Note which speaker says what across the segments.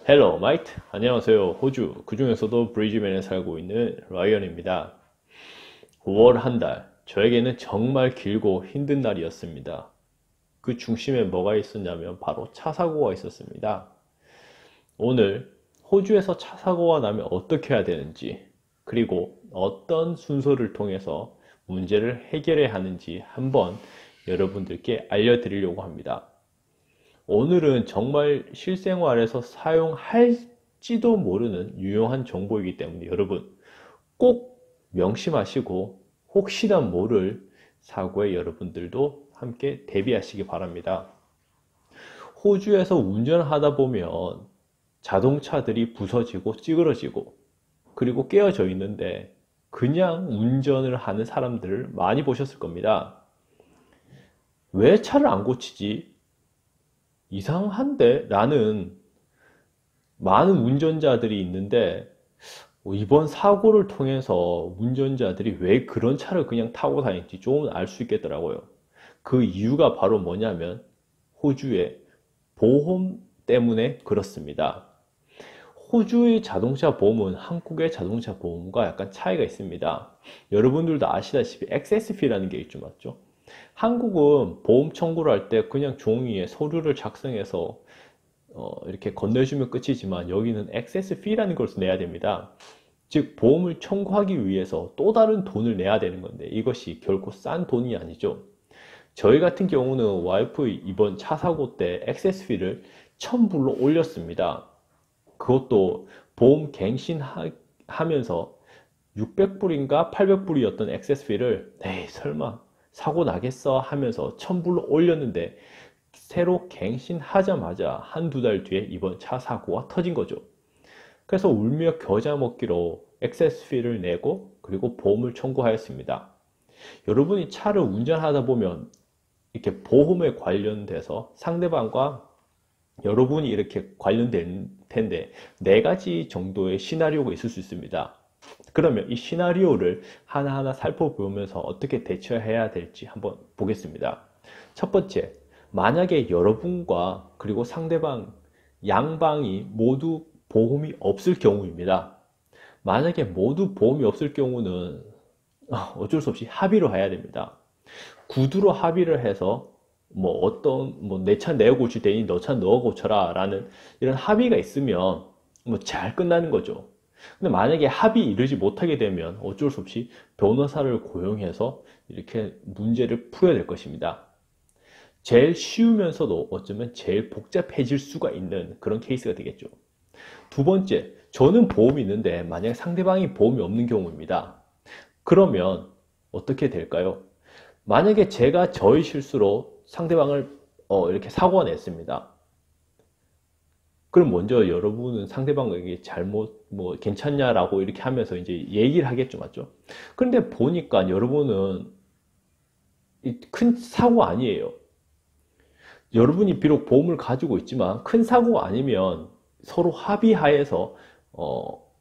Speaker 1: 헬로 마이트, 안녕하세요. 호주, 그 중에서도 브리즈번에 살고 있는 라이언입니다. 5월 한 달, 저에게는 정말 길고 힘든 날이었습니다. 그 중심에 뭐가 있었냐면 바로 차 사고가 있었습니다. 오늘 호주에서 차 사고가 나면 어떻게 해야 되는지, 그리고 어떤 순서를 통해서 문제를 해결해야 하는지 한번 여러분들께 알려드리려고 합니다. 오늘은 정말 실생활에서 사용할지도 모르는 유용한 정보이기 때문에 여러분 꼭 명심하시고 혹시나 모를 사고에 여러분들도 함께 대비하시기 바랍니다. 호주에서 운전하다 보면 자동차들이 부서지고 찌그러지고 그리고 깨어져 있는데 그냥 운전을 하는 사람들을 많이 보셨을 겁니다. 왜 차를 안 고치지? 이상한데? 라는 많은 운전자들이 있는데 이번 사고를 통해서 운전자들이 왜 그런 차를 그냥 타고 다니는지 조금 알 수 있겠더라고요. 그 이유가 바로 뭐냐면 호주의 보험 때문에 그렇습니다. 호주의 자동차 보험은 한국의 자동차 보험과 약간 차이가 있습니다. 여러분들도 아시다시피 XSF라는 게 있죠, 맞죠? 한국은 보험 청구를 할 때 그냥 종이에 서류를 작성해서 이렇게 건네주면 끝이지만 여기는 액세스 fee라는 걸 내야 됩니다. 즉 보험을 청구하기 위해서 또 다른 돈을 내야 되는 건데 이것이 결코 싼 돈이 아니죠. 저희 같은 경우는 와이프 이번 차 사고 때 액세스 fee를 1000불로 올렸습니다. 그것도 보험 갱신하면서 600불인가 800불이었던 액세스 fee를 에이 설마 사고 나겠어 하면서 1000불로 올렸는데 새로 갱신하자마자 한두 달 뒤에 이번 차 사고가 터진 거죠. 그래서 울며 겨자 먹기로 액세스 피를 내고 그리고 보험을 청구하였습니다. 여러분이 차를 운전하다 보면 이렇게 보험에 관련돼서 상대방과 여러분이 이렇게 관련된 텐데 네 가지 정도의 시나리오가 있을 수 있습니다. 그러면 이 시나리오를 하나하나 살펴보면서 어떻게 대처해야 될지 한번 보겠습니다. 첫 번째, 만약에 여러분과 그리고 상대방 양방이 모두 보험이 없을 경우입니다. 만약에 모두 보험이 없을 경우는 어쩔 수 없이 합의로 해야 됩니다. 구두로 합의를 해서 내 차 내가 고칠 테니 너 차 너가 고쳐라 라는 이런 합의가 있으면 잘 끝나는 거죠. 근데 만약에 합의 이르지 못하게 되면 어쩔 수 없이 변호사를 고용해서 이렇게 문제를 풀어야 될 것입니다. 제일 쉬우면서도 어쩌면 제일 복잡해질 수가 있는 그런 케이스가 되겠죠. 두 번째, 저는 보험이 있는데 만약 상대방이 보험이 없는 경우입니다. 그러면 어떻게 될까요? 만약에 제가 저의 실수로 상대방을 이렇게 사고가 냈습니다. 그럼 먼저 여러분은 상대방에게 잘못 괜찮냐라고 이렇게 하면서 이제 얘기를 하겠죠, 맞죠? 그런데 보니까 여러분은 큰 사고 아니에요. 여러분이 비록 보험을 가지고 있지만 큰 사고가 아니면 서로 합의하에서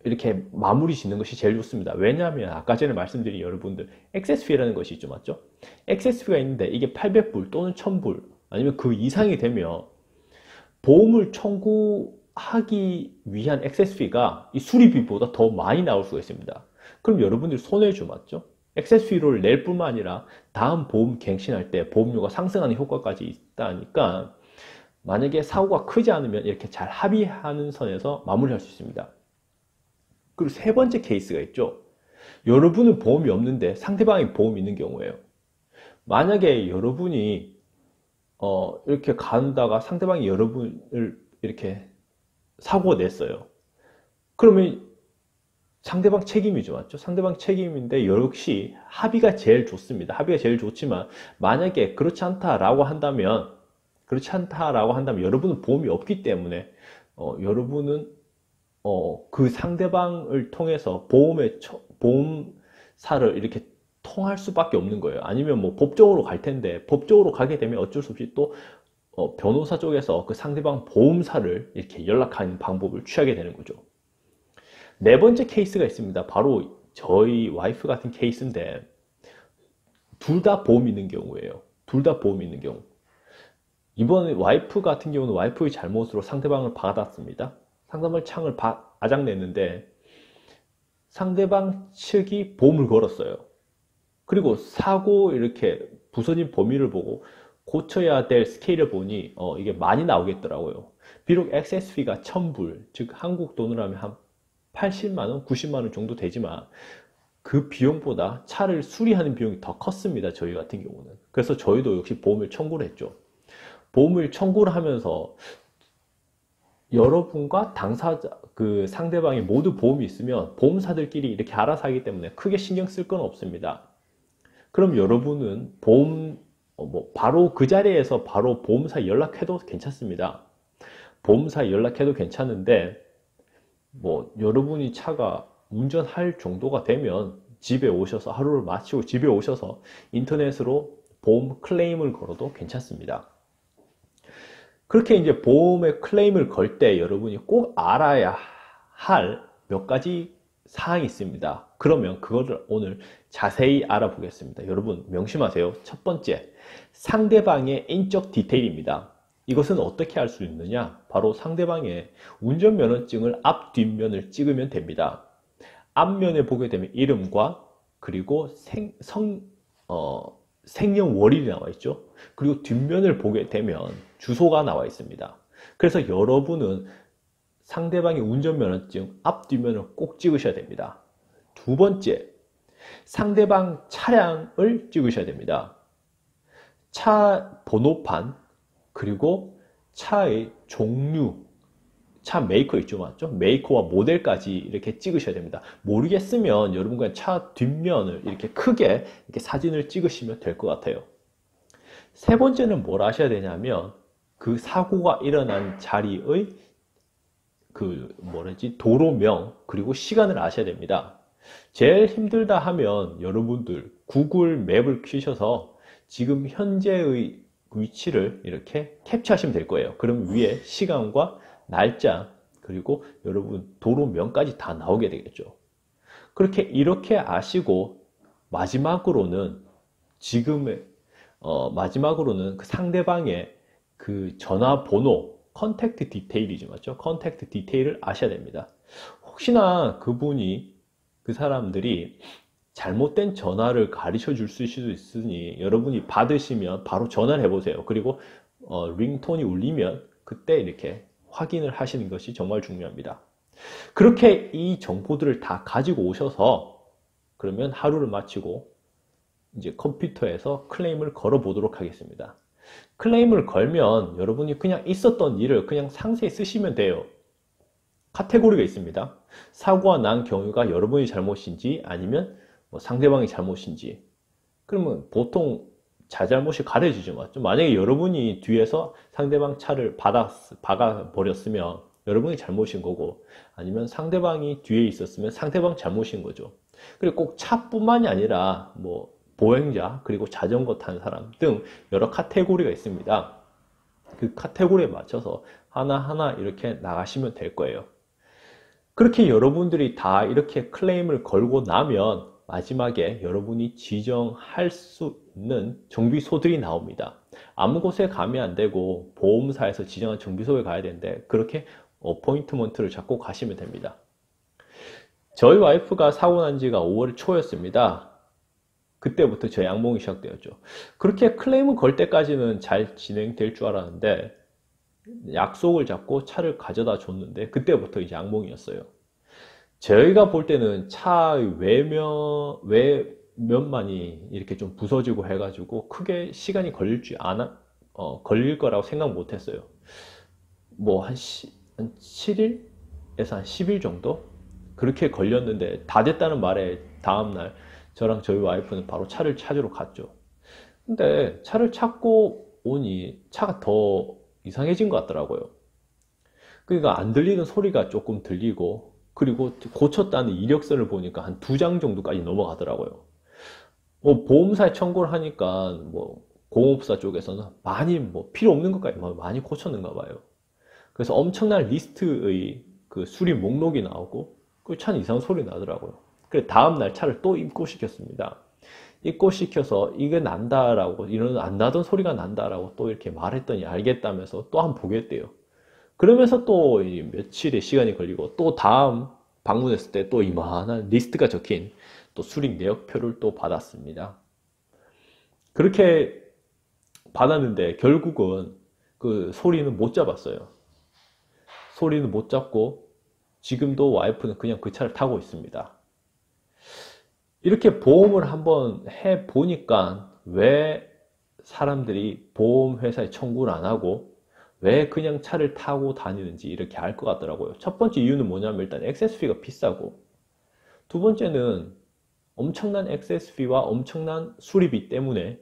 Speaker 1: 이렇게 마무리 짓는 것이 제일 좋습니다. 왜냐하면 아까 전에 말씀드린 여러분들 액세스피라는 것이 있죠, 맞죠? 액세스피가 있는데 이게 800불 또는 1000불 아니면 그 이상이 되면 보험을 청구하기 위한 액세스피가 이 수리비보다 더 많이 나올 수가 있습니다. 그럼 여러분들이 손해죠, 맞죠? 액세스피를 낼 뿐만 아니라 다음 보험 갱신할 때 보험료가 상승하는 효과까지 있다니까 만약에 사고가 크지 않으면 이렇게 잘 합의하는 선에서 마무리할 수 있습니다. 그리고 세 번째 케이스가 있죠. 여러분은 보험이 없는데 상대방이 보험이 있는 경우예요. 만약에 여러분이 이렇게 가다가 상대방이 여러분을 이렇게 사고가 냈어요. 그러면 상대방 책임이죠, 맞죠? 상대방 책임인데 역시 합의가 제일 좋습니다. 합의가 제일 좋지만 만약에 그렇지 않다라고 한다면 여러분은 보험이 없기 때문에 여러분은 그 상대방을 통해서 보험사를 이렇게 통할 수밖에 없는 거예요. 아니면 법적으로 갈 텐데 법적으로 가게 되면 어쩔 수 없이 또 변호사 쪽에서 그 상대방 보험사를 이렇게 연락하는 방법을 취하게 되는 거죠. 네 번째 케이스가 있습니다. 바로 저희 와이프 같은 케이스인데 둘 다 보험이 있는 경우예요. 둘 다 보험이 있는 경우. 이번 와이프 같은 경우는 와이프의 잘못으로 상대방을 받았습니다. 상담을 창을 아작냈는데 상대방 측이 보험을 걸었어요. 그리고 사고 이렇게 부서진 범위를 보고 고쳐야 될 스케일을 보니 이게 많이 나오겠더라고요. 비록 액세스비가 1000불, 즉 한국 돈으로 하면 한 80만원, 90만원 정도 되지만 그 비용보다 차를 수리하는 비용이 더 컸습니다. 저희 같은 경우는. 그래서 저희도 역시 보험을 청구를 했죠. 보험을 청구를 하면서 여러분과 당사자, 그 상대방이 모두 보험이 있으면 보험사들끼리 이렇게 알아서 하기 때문에 크게 신경 쓸 건 없습니다. 그럼 여러분은 보험, 바로 그 자리에서 바로 보험사에 연락해도 괜찮습니다. 보험사에 연락해도 괜찮은데, 여러분이 차가 운전할 정도가 되면 집에 오셔서 하루를 마치고 집에 오셔서 인터넷으로 보험 클레임을 걸어도 괜찮습니다. 그렇게 이제 보험에 클레임을 걸 때 여러분이 꼭 알아야 할 몇 가지 사항이 있습니다. 그러면 그거를 오늘 자세히 알아보겠습니다. 여러분 명심하세요. 첫 번째, 상대방의 인적 디테일입니다. 이것은 어떻게 할 수 있느냐? 바로 상대방의 운전면허증을 앞, 뒷면을 찍으면 됩니다. 앞면에 보게 되면 이름과 그리고 생년월일이 나와 있죠. 그리고 뒷면을 보게 되면 주소가 나와 있습니다. 그래서 여러분은 상대방의 운전면허증 앞, 뒷면을 꼭 찍으셔야 됩니다. 두 번째, 상대방 차량을 찍으셔야 됩니다. 차 번호판, 그리고 차의 종류, 차 메이커 있죠, 맞죠? 메이커와 모델까지 이렇게 찍으셔야 됩니다. 모르겠으면 여러분과 차 뒷면을 이렇게 크게 이렇게 사진을 찍으시면 될 것 같아요. 세 번째는 뭘 하셔야 되냐면 그 사고가 일어난 자리의 도로명 그리고 시간을 아셔야 됩니다. 제일 힘들다 하면 여러분들 구글 맵을 켜셔서 지금 현재의 위치를 이렇게 캡처하시면 될 거예요. 그럼 위에 시간과 날짜 그리고 여러분 도로명까지 다 나오게 되겠죠. 이렇게 아시고 마지막으로는 그 상대방의 그 전화번호 컨택트 디테일이죠, 맞죠? 컨택트 디테일을 아셔야 됩니다. 혹시나 그 사람들이 잘못된 전화를 가르쳐 줄 수도 있으니 여러분이 받으시면 바로 전화를 해보세요. 그리고 링톤이 울리면 그때 이렇게 확인을 하시는 것이 정말 중요합니다. 그렇게 이 정보들을 다 가지고 오셔서 그러면 하루를 마치고 이제 컴퓨터에서 클레임을 걸어 보도록 하겠습니다. 클레임을 걸면 여러분이 그냥 있었던 일을 그냥 상세히 쓰시면 돼요. 카테고리가 있습니다. 사고가 난 경우가 여러분이 잘못인지 아니면 상대방이 잘못인지. 그러면 보통 자잘못이 가려지죠, 맞죠? 만약에 여러분이 뒤에서 상대방 차를 박아 버렸으면 여러분이 잘못인 거고, 아니면 상대방이 뒤에 있었으면 상대방 잘못인 거죠. 그리고 꼭 차뿐만이 아니라 보행자 그리고 자전거 타는 사람 등 여러 카테고리가 있습니다. 그 카테고리에 맞춰서 하나하나 이렇게 나가시면 될 거예요. 그렇게 여러분들이 다 이렇게 클레임을 걸고 나면 마지막에 여러분이 지정할 수 있는 정비소들이 나옵니다. 아무 곳에 가면 안 되고 보험사에서 지정한 정비소에 가야 되는데 그렇게 어포인트먼트를 잡고 가시면 됩니다. 저희 와이프가 사고 난 지가 5월 초였습니다. 그때부터 저희 악몽이 시작되었죠. 그렇게 클레임을 걸 때까지는 잘 진행될 줄 알았는데 약속을 잡고 차를 가져다 줬는데 그때부터 이제 악몽이었어요. 저희가 볼 때는 차의 외면만이 이렇게 좀 부서지고 해가지고 크게 시간이 걸릴 거라고 생각 못 했어요. 한 7일에서 한 10일 정도? 그렇게 걸렸는데 다 됐다는 말에 다음날 저랑 저희 와이프는 바로 차를 찾으러 갔죠. 근데 차를 찾고 오니 차가 더 이상해진 것 같더라고요. 그러니까 안 들리는 소리가 조금 들리고 그리고 고쳤다는 이력서를 보니까 한 2장 정도까지 넘어가더라고요. 보험사에 청구를 하니까 공업사 쪽에서는 많이 필요 없는 것까지 많이 고쳤는가 봐요. 그래서 엄청난 리스트의 그 수리 목록이 나오고 그 차는 이상한 소리 나더라고요. 그래서 다음날 차를 또 입고시켰습니다. 입고시켜서 이게 난다라고, 이런 안 나던 소리가 난다라고 또 이렇게 말했더니 알겠다면서 또 한번 보겠대요. 그러면서 또 며칠의 시간이 걸리고 또 다음 방문했을 때 또 이만한 리스트가 적힌 또 수리 내역표를 또 받았습니다. 그렇게 받았는데 결국은 그 소리는 못 잡았어요. 소리는 못 잡고 지금도 와이프는 그냥 그 차를 타고 있습니다. 이렇게 보험을 한번 해 보니까 왜 사람들이 보험회사에 청구를 안 하고 왜 그냥 차를 타고 다니는지 이렇게 알 것 같더라고요. 첫 번째 이유는 뭐냐면 일단 액세스비가 비싸고, 두 번째는 엄청난 액세스비와 엄청난 수리비 때문에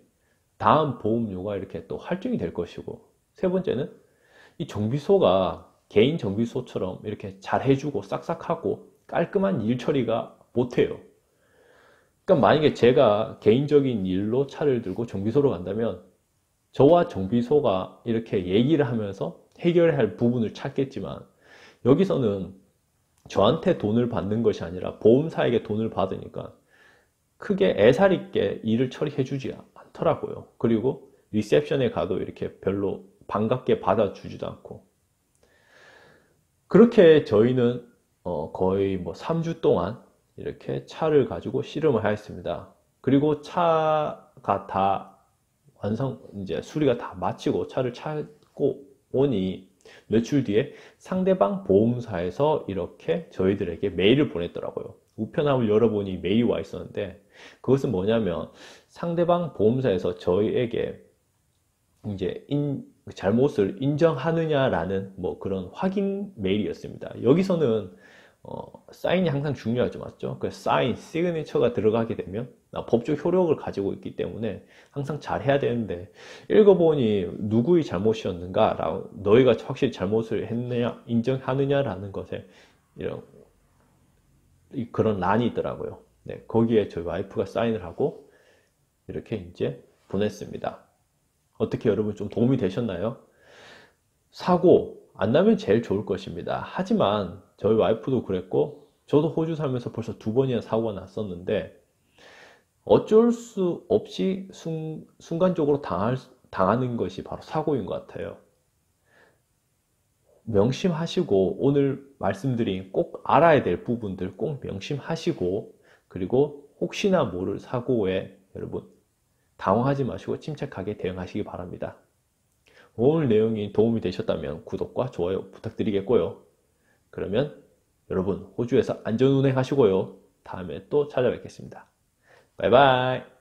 Speaker 1: 다음 보험료가 이렇게 또 할증이 될 것이고, 세 번째는 이 정비소가 개인 정비소처럼 이렇게 잘 해주고 싹싹하고 깔끔한 일 처리가 못해요. 그러니까 만약에 제가 개인적인 일로 차를 들고 정비소로 간다면 저와 정비소가 이렇게 얘기를 하면서 해결해야 할 부분을 찾겠지만, 여기서는 저한테 돈을 받는 것이 아니라 보험사에게 돈을 받으니까 크게 애살 있게 일을 처리해 주지 않더라고요. 그리고 리셉션에 가도 이렇게 별로 반갑게 받아주지도 않고, 그렇게 저희는 거의 뭐 3주 동안 이렇게 차를 가지고 씨름을 하였습니다. 그리고 차가 다 이제 수리가 다 마치고 차를 찾고 오니 며칠 뒤에 상대방 보험사에서 이렇게 저희들에게 메일을 보냈더라고요. 우편함을 열어보니 메일이 와 있었는데, 그것은 뭐냐면 상대방 보험사에서 저희에게 이제 잘못을 인정하느냐라는 뭐 그런 확인 메일이었습니다. 여기서는 사인이 항상 중요하죠, 맞죠? 그 사인, 시그니처가 들어가게 되면 법적 효력을 가지고 있기 때문에 항상 잘 해야 되는데, 읽어보니 누구의 잘못이었는가, 라고 너희가 확실히 잘못을 했느냐, 인정하느냐라는 것에 이런 그런 란이 있더라고요. 네, 거기에 저희 와이프가 사인을 하고 이렇게 이제 보냈습니다. 어떻게 여러분 좀 도움이 되셨나요? 사고 안 나면 제일 좋을 것입니다. 하지만 저희 와이프도 그랬고 저도 호주 살면서 벌써 2번이나 사고가 났었는데, 어쩔 수 없이 순간적으로 당하는 것이 바로 사고인 것 같아요. 명심하시고, 오늘 말씀드린 꼭 알아야 될 부분들 꼭 명심하시고, 그리고 혹시나 모를 사고에 여러분 당황하지 마시고 침착하게 대응하시기 바랍니다. 오늘 내용이 도움이 되셨다면 구독과 좋아요 부탁드리겠고요. 그러면 여러분 호주에서 안전운행 하시고요. 다음에 또 찾아뵙겠습니다. 바이바이.